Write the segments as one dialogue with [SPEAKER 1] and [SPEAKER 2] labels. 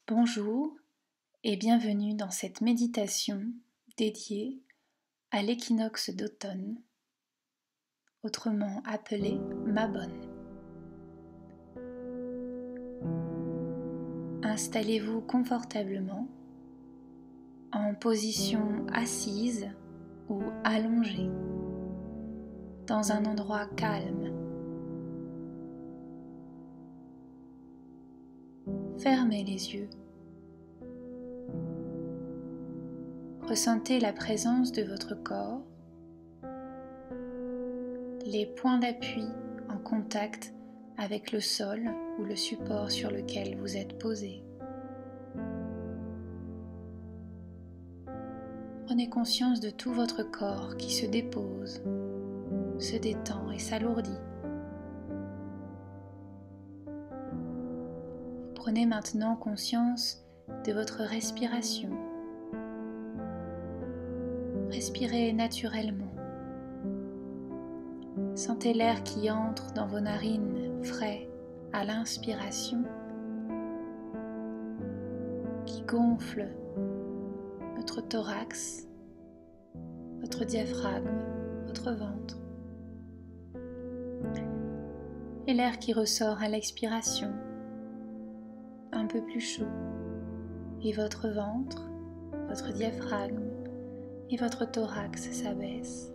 [SPEAKER 1] Bonjour et bienvenue dans cette méditation dédiée à l'équinoxe d'automne, autrement appelé Mabon. Installez-vous confortablement en position assise ou allongée dans un endroit calme. Fermez les yeux. Ressentez la présence de votre corps, les points d'appui en contact avec le sol ou le support sur lequel vous êtes posé. Prenez conscience de tout votre corps qui se dépose, se détend et s'alourdit. Prenez maintenant conscience de votre respiration. Respirez naturellement. Sentez l'air qui entre dans vos narines frais à l'inspiration, qui gonfle votre thorax, votre diaphragme, votre ventre. Et l'air qui ressort à l'expiration, un peu plus chaud, et votre ventre, votre diaphragme et votre thorax s'abaissent.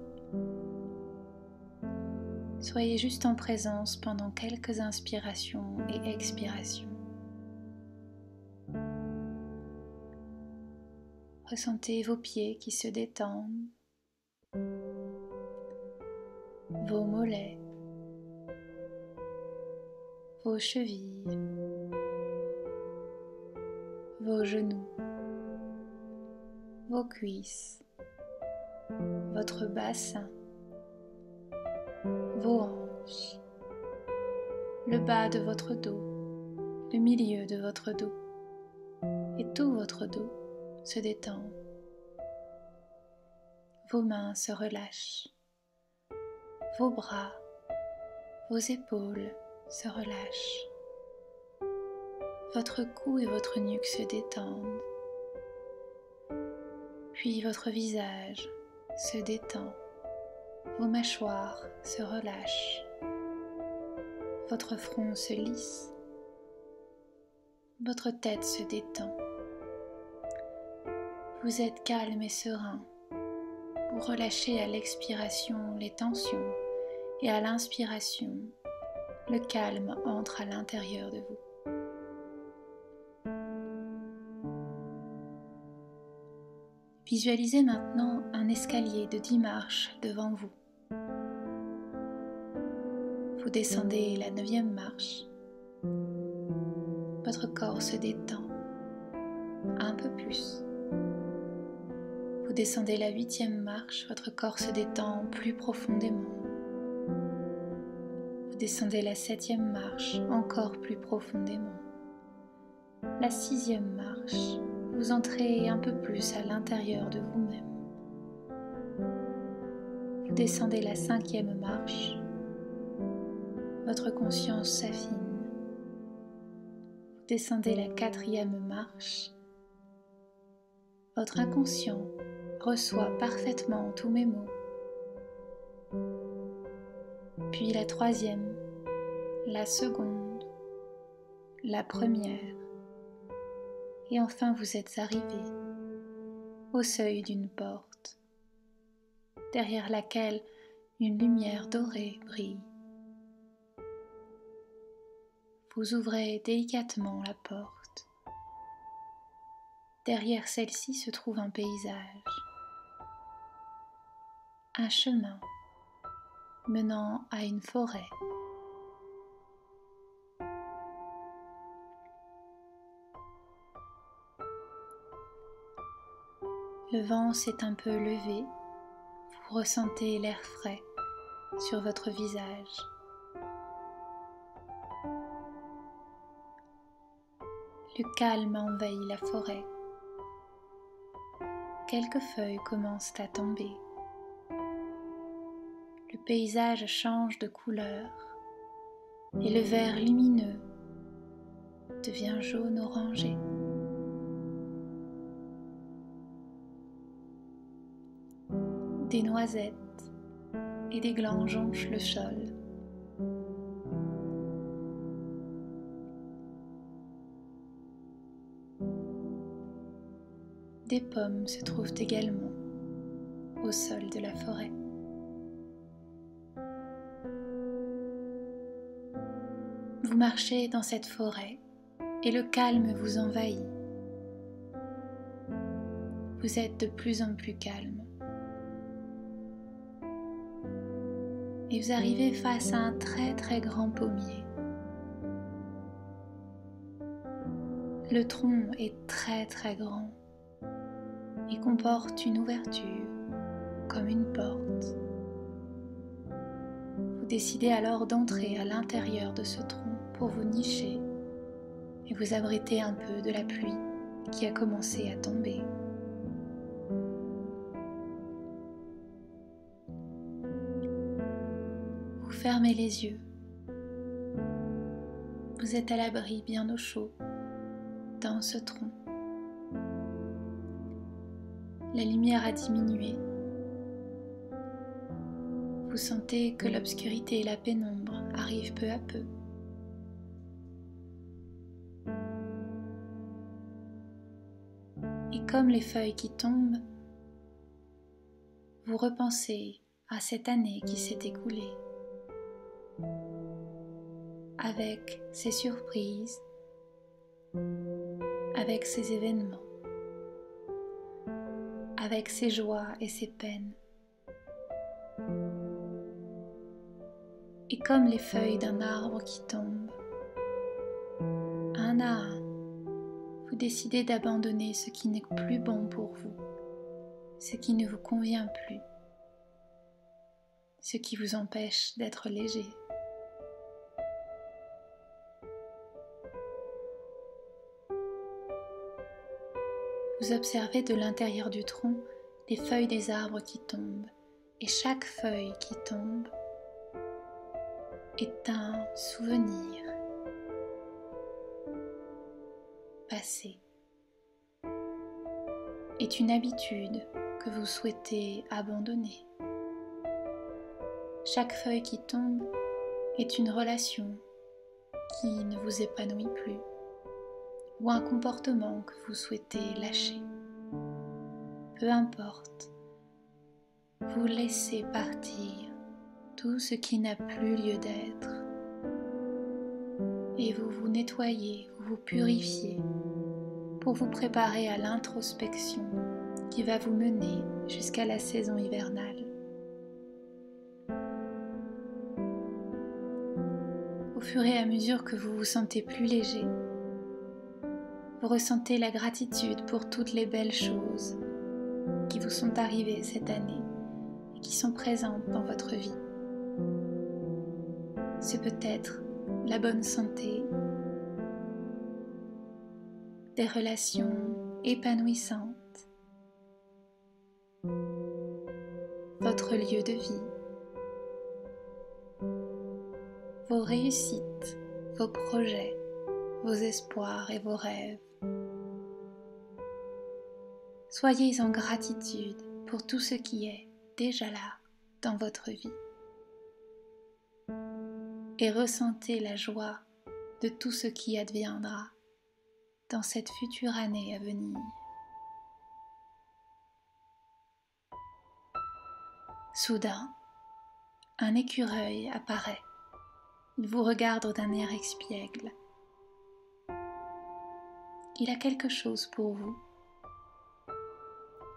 [SPEAKER 1] Soyez juste en présence pendant quelques inspirations et expirations. Ressentez vos pieds qui se détendent, vos mollets, vos chevilles, vos genoux, vos cuisses, votre bassin, vos hanches, le bas de votre dos, le milieu de votre dos et tout votre dos se détend. Vos mains se relâchent, vos bras, vos épaules se relâchent, votre cou et votre nuque se détendent, puis votre visage se détend, vos mâchoires se relâchent, votre front se lisse, votre tête se détend. Vous êtes calme et serein. Vous relâchez à l'expiration les tensions et à l'inspiration, le calme entre à l'intérieur de vous. Visualisez maintenant un escalier de 10 marches devant vous. Vous descendez la 9e marche. Votre corps se détend un peu plus. Vous descendez la 8e marche, votre corps se détend plus profondément. Vous descendez la 7e marche, encore plus profondément. La 6e marche, vous entrez un peu plus à l'intérieur de vous-même. Vous descendez la 5e marche, votre conscience s'affine. Vous descendez la 4e marche, votre inconscient reçoit parfaitement tous mes mots. Puis la 3e, la 2e, la 1re, et enfin vous êtes arrivé au seuil d'une porte, derrière laquelle une lumière dorée brille. Vous ouvrez délicatement la porte. Derrière celle-ci se trouve un paysage, un chemin menant à une forêt. Le vent s'est un peu levé, vous ressentez l'air frais sur votre visage. Le calme envahit la forêt. Quelques feuilles commencent à tomber. Le paysage change de couleur et le vert lumineux devient jaune orangé. des noisettes et des glands jonchent le sol. Des pommes se trouvent également au sol de la forêt. Vous marchez dans cette forêt et le calme vous envahit. Vous êtes de plus en plus calme. Et vous arrivez face à un très très grand pommier. Le tronc est très très grand et comporte une ouverture comme une porte. Vous décidez alors d'entrer à l'intérieur de ce tronc pour vous nicher et vous abriter un peu de la pluie qui a commencé à tomber. Vous fermez les yeux. Vous êtes à l'abri bien au chaud dans ce tronc. La lumière a diminué. Vous sentez que l'obscurité et la pénombre arrivent peu à peu. Et comme les feuilles qui tombent, vous repensez à cette année qui s'est écoulée, avec ses surprises, avec ses événements, avec ses joies et ses peines. Et comme les feuilles d'un arbre qui tombent, un à un, vous décidez d'abandonner ce qui n'est plus bon pour vous, ce qui ne vous convient plus, ce qui vous empêche d'être léger. Vous observez de l'intérieur du tronc les feuilles des arbres qui tombent, et chaque feuille qui tombe est un souvenir passé, est une habitude que vous souhaitez abandonner. Chaque feuille qui tombe est une relation qui ne vous épanouit plus, ou un comportement que vous souhaitez lâcher. Peu importe, vous laissez partir tout ce qui n'a plus lieu d'être et vous vous nettoyez, vous vous purifiez pour vous préparer à l'introspection qui va vous mener jusqu'à la saison hivernale. Au fur et à mesure que vous vous sentez plus léger, vous ressentez la gratitude pour toutes les belles choses qui vous sont arrivées cette année et qui sont présentes dans votre vie. C'est peut-être la bonne santé, des relations épanouissantes, votre lieu de vie, vos réussites, vos projets, vos espoirs et vos rêves. Soyez en gratitude pour tout ce qui est déjà là dans votre vie et ressentez la joie de tout ce qui adviendra dans cette future année à venir. Soudain, un écureuil apparaît. Il vous regarde d'un air espiègle. Il a quelque chose pour vous.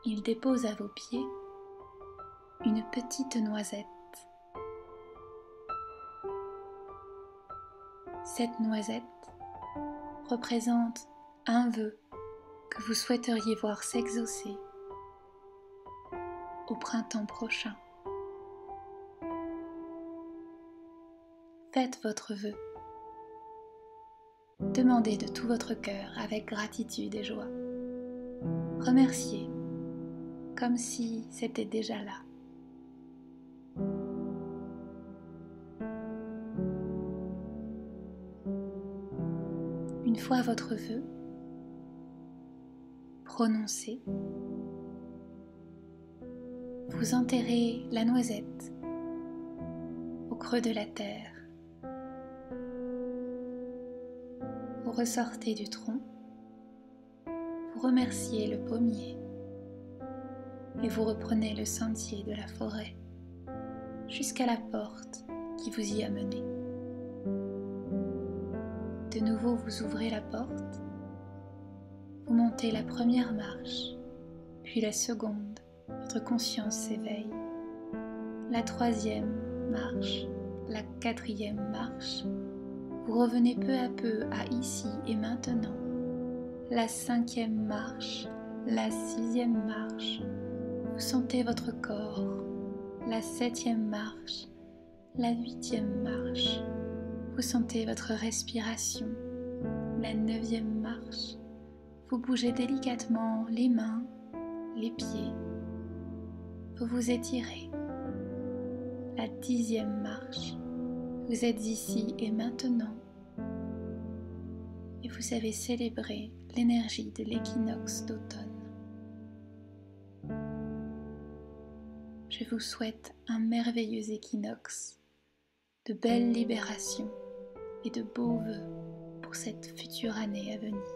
[SPEAKER 1] Il dépose à vos pieds une petite noisette. Cette noisette représente un vœu que vous souhaiteriez voir s'exaucer au printemps prochain. Faites votre vœu. Demandez de tout votre cœur avec gratitude et joie. Remerciez comme si c'était déjà là. Une fois votre vœu prononcé, vous enterrez la noisette au creux de la terre. Vous ressortez du tronc, vous remerciez le pommier et vous reprenez le sentier de la forêt jusqu'à la porte qui vous y a mené. De nouveau, vous ouvrez la porte, vous montez la première marche, puis la seconde, votre conscience s'éveille. La troisième marche, la quatrième marche, vous revenez peu à peu à ici et maintenant. La cinquième marche, la sixième marche, vous sentez votre corps. La septième marche, la huitième marche, vous sentez votre respiration. La neuvième marche, vous bougez délicatement les mains, les pieds, vous vous étirez. La dixième marche, vous êtes ici et maintenant et vous avez célébré l'énergie de l'équinoxe d'automne. Je vous souhaite un merveilleux équinoxe, de belles libérations et de beaux vœux pour cette future année à venir.